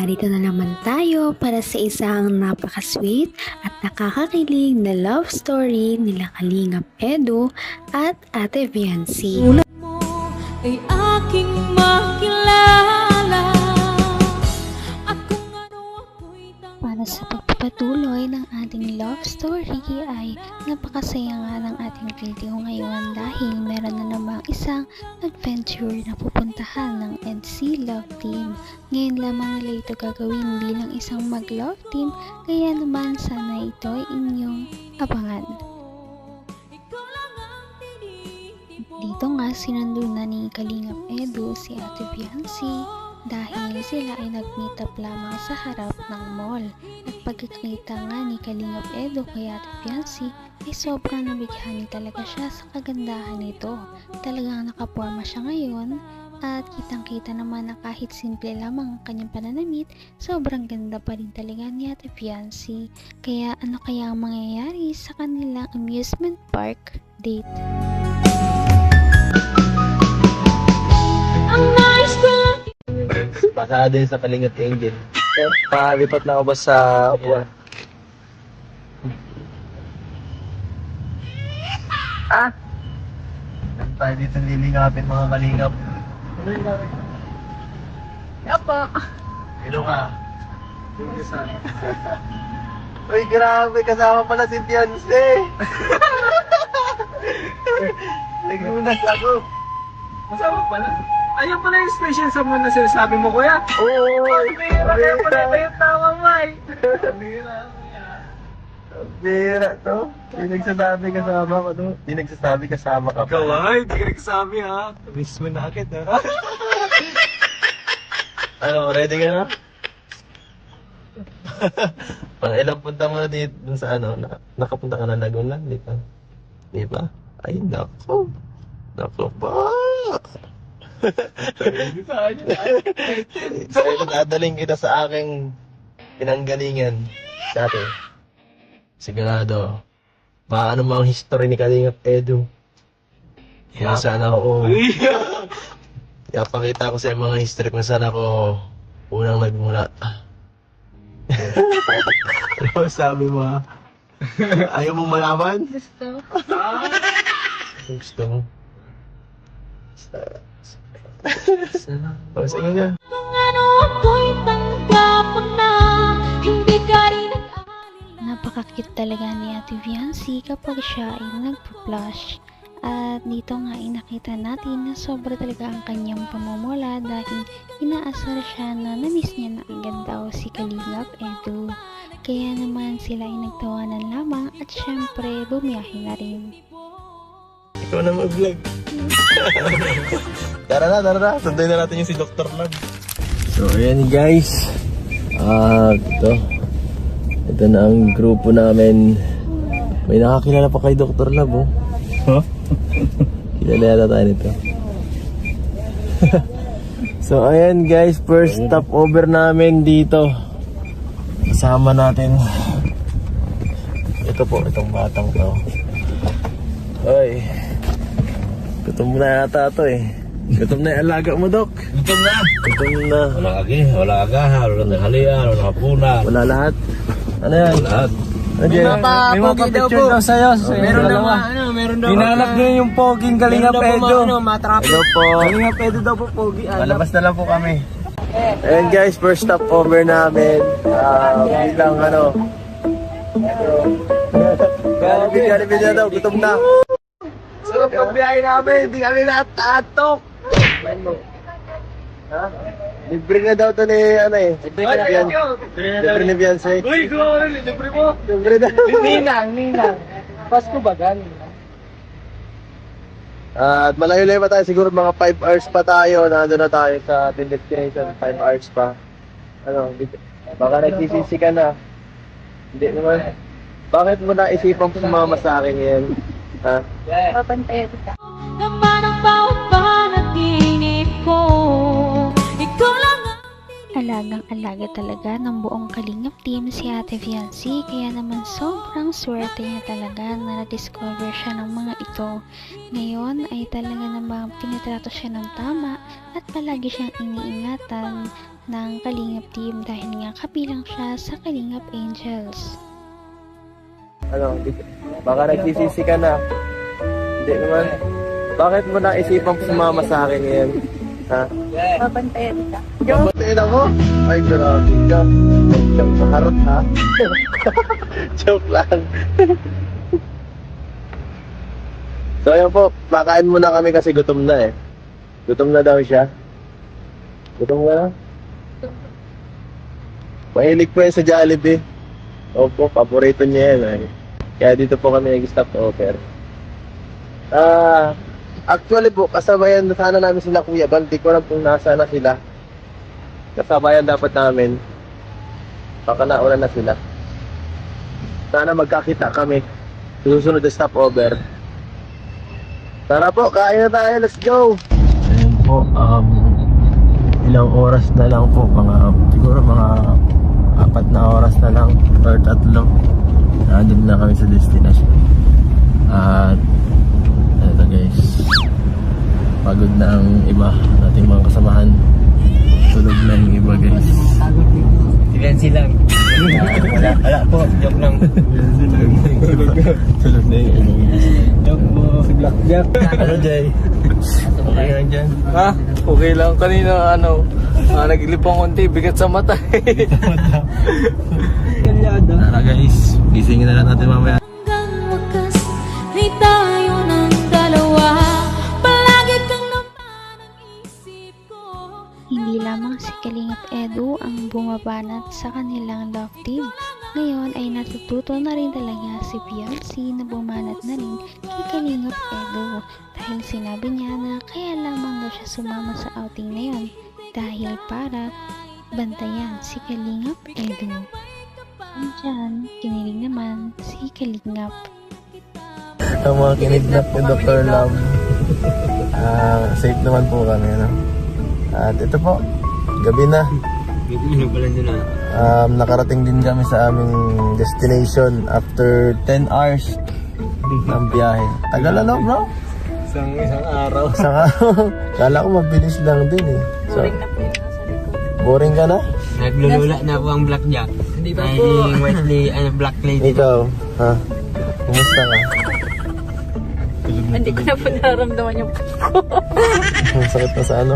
narito na naman tayo para sa isang napaka-sweet at nakakakilig na love story nila Kalingap Edu at Ate Viancy. Mo ay aking makilala at kung ano ako'y Para sa pagpapatuloy ng ating love story ay napakasaya nga ng ating video ngayon dahil meron na namang isang adventure na pupuntahan ng EDC Love Team. Ngayon lamang nila ito gagawin bilang isang mag-love team, kaya naman sana ito ay inyong abangan. Dito nga sinundo na ni Kalingap Edu si Ate Viancy dahil sila ay nag-meet up lamang sa harap ng mall. At pagkakita nga ni Kalingap Edu kay Ate Viancy ay sobrang nabighani talaga siya sa kagandahan nito. Talagang nakaporma siya ngayon at kitang-kita naman na kahit simple lamang ang kanyang pananamit, sobrang ganda pa rin talaga ni Ate Viancy. Kaya ano kaya ang mangyayari sa kanilang amusement park date? Pasada yun sa Kalingap Angel. Palipat na ako ba sa upuan? Saan tayo dito lilingapin mga kalingap? Yapa! Hello ka? Uy, grabe! Kasama pala si Fiancé! Nagunas ako! Masama pala. Ayun pala yung special someone na sinasabi mo, kuya. Oo! Kaya pala ito yung tawa mo, ay. Bira to. Di nagsasabi kasama ko to. Di nagsasabi kasama ka pa. Ikaw ay, hindi ka nagsasabi ha. Miss mo na agad ha. Ano, ready ka na? Pang ilang punta mo na dito dun sa ano, nakapunta ka na Laguna, di ba? Di ba? Ay, nako. Nako ba? Sa'yo dadaling kita sa aking pinanggalingan dati. Sigurado. Paano mo ang history ni Kalingap Edu? Kung saan ako... Pakita ko sa mga history kung saan ako unang nagmula. Ano sabi mo ha? Ayaw mong malaman? gusto. Gusto mo? Sige nga. Kung ano ako'y tanggap mo na, hindi ka rin nag-alala. Napakakit talaga ni Ate Viancy kapag siya ay nagpa-flush. At dito nga ay nakita natin na sobra talaga ang kanyang pamumula dahil inaasar siya na na-miss niya na agad daw si Kalingap Edu. Kaya naman sila ay nagtawanan lamang at syempre bumiyahe na rin. Ikaw na mag-vlog. Tara na. Sunday na natin yung si Dr. Love. So, ayan guys. Ito na ang grupo namin. May nakakilala pa kay Dr. Love, oh. Huh? Kilala yata tayo nito. So, ayan guys. First stopover namin dito. Kasama natin. Ito po, itong batang to. Oy. Gutom na yata ito eh. Gutom na yung alaga mo, Dok. Gutom na. Gutom na. Wala agahan, wala na halian, wala kapunan. Wala lahat. Ano yan? Lahat. May mapapicture daw sa'yo. Meron daw meron daw. Hinanap niyo yung poging Kalingap Edu. Hello po. Kalingap Edu daw po, pogi. Malabas na lang po kami. Ayan guys, first stopover namin. Bilang ano. Jollibee na daw, gutom na. Sarap pagbiyahe namin, hindi kami natatok. Ha? Libre na daw to ni ano eh. Libre ni Beyonce. Uy, gawin, libre mo. Libre na. Ninang. Pasko ba galing? At malayo-layo pa tayo, siguro mga 5 hours pa tayo. Nandun na tayo sa destination, 5 hours pa. Ano, baka nagsisisi ka na. Hindi naman. Bakit mo naisipang sumama sa akin yan? Ha? Papantayan kita. Naman ang bawat panaginip ko, ikaw lang ang Alagang-alaga talaga ng buong Kalingap team si Ate Viancy, kaya naman sobrang swerte niya talaga na na-discover siya ng mga ito. Ngayon ay talaga namang tinitrato siya ng tama at palagi siyang iniingatan ng Kalingap team dahil nga kabilang siya sa Kalingap Angels. Baka nagsisisi ka na. Hindi naman. Bakit mo naisipang sumama sa akin ngayon? Ha? Babantayan ka. Babatiin ako? Ay, grabe ka. Joke na harot, ha? Joke lang. So, ayun po. Makain muna kami kasi gutom na eh. Gutom na daw siya. Gutom ka na? Mahilig po yan sa Jollibee. Opo, paborito niya yan eh. Kaya dito po kami nag-stop over. Actually po, kasabayan na sana namin sila Kuya Bal. Di ko alam kung nasa na sila. Kasabayan dapat namin. Baka nauna na sila. Sana magkakita kami. Susunod na stopover. Tara po, kain na tayo. Let's go! Ayun po, ilang oras na lang po. Siguro mga 4 na oras na lang. Or 3. Nandun na kami sa destination. At ito guys, pagod na ang iba nating mga kasamahan. Tulog na yung iba guys. Silensi lang. Wala po, joke lang. Tulog na yung iba guys. Joke po, si Blackjack. Ano Jay? Okay lang dyan? Ha? Okay lang. Kanina naglip ang konti, bigat sa mata. Kalyada. Tara guys, gisingin na lang natin mamaya. Hanggang wakas ay tayo ng dalawa. Palagi kang naman ang isip ko. Hindi lamang si Kalingap Edu ang bumabanat sa kanilang love team. Ngayon ay natututo na rin talaga si Fiancé na bumanat na rin kay Kalingap Edu dahil sinabi niya na kaya lamang daw siya sumama sa outing na yun dahil para bantayan si Kalingap Edu. Diyan, kinilig naman si Kalingap. Ang mga kinidnap ni Dr. Love. Safe naman po kami, no? At ito po, gabi na. Nakarating din kami sa aming destination after 10 hours ng biyahe. Tagal ano, bro? Isang araw. Isang araw. Kala ko mabilis lang din eh. So, Boring na po yung nasa likod. boring ka na? Naglulula na po ang Blackjack. Hindi pa Ay, po. Wesley, Black Lady. Ikaw, ha? Kumusta ka? Hindi ko na po nararamdaman yung Ang sakit na sa ano?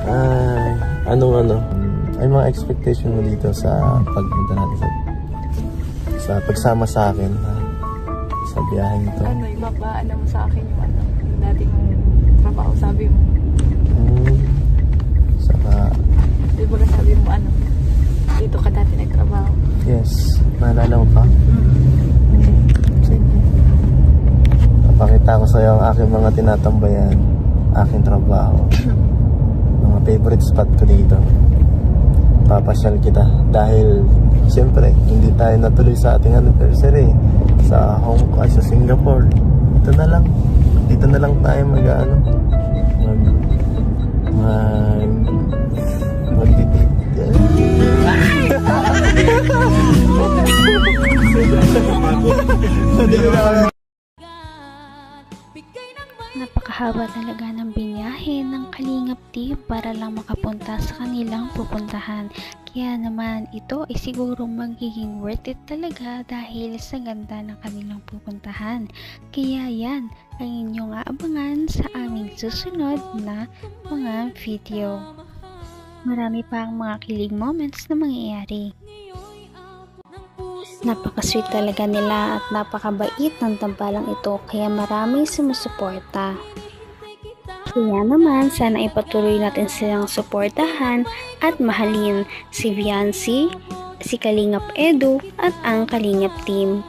Ay, ano? Ay, mga expectation mo dito sa pagpunta natin sa pagsama sa akin, ha? Sa biyaheng ito. ibabaan mo sa akin yung yung dating trabaho, sabi mo. Saka, Di ba sabi mo dito ka dati nagtrabaho. yes, naalala mo pa? Sige. Papakita ko sa'yo ang aking mga tinatambayan, aking trabaho. Mga favorite spot ko dito. Papasyal kita dahil siyempre hindi tayo natuloy sa ating anniversary sa Hong Kong, sa Singapore. Dito na lang tayo mag-date. Napakahaba talaga ng binyahe ng Kalingap team para lang makapunta sa kanilang pupuntahan. Kaya naman ito ay siguro magiging worth it talaga dahil sa ganda ng kanilang pupuntahan. Kaya yan ang inyong aabangan sa aming susunod na mga video. Marami pa ang mga kilig moments na mangyayari. Napaka-sweet talaga nila at napakabait ng tambalang ito kaya maraming sumusuporta. Kaya naman sana ipatuloy natin silang suportahan at mahalin si Fiancé, si Kalingap Edu at ang Kalingap team.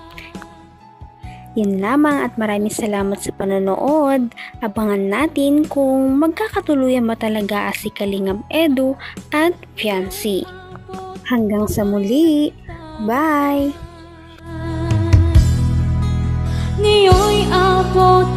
Yun lamang at maraming salamat sa panonood. Abangan natin kung magkakatuluyan ba talaga si Kalingap Edu at Fiancé. Hanggang sa muli! Bye! Ngayon'y abot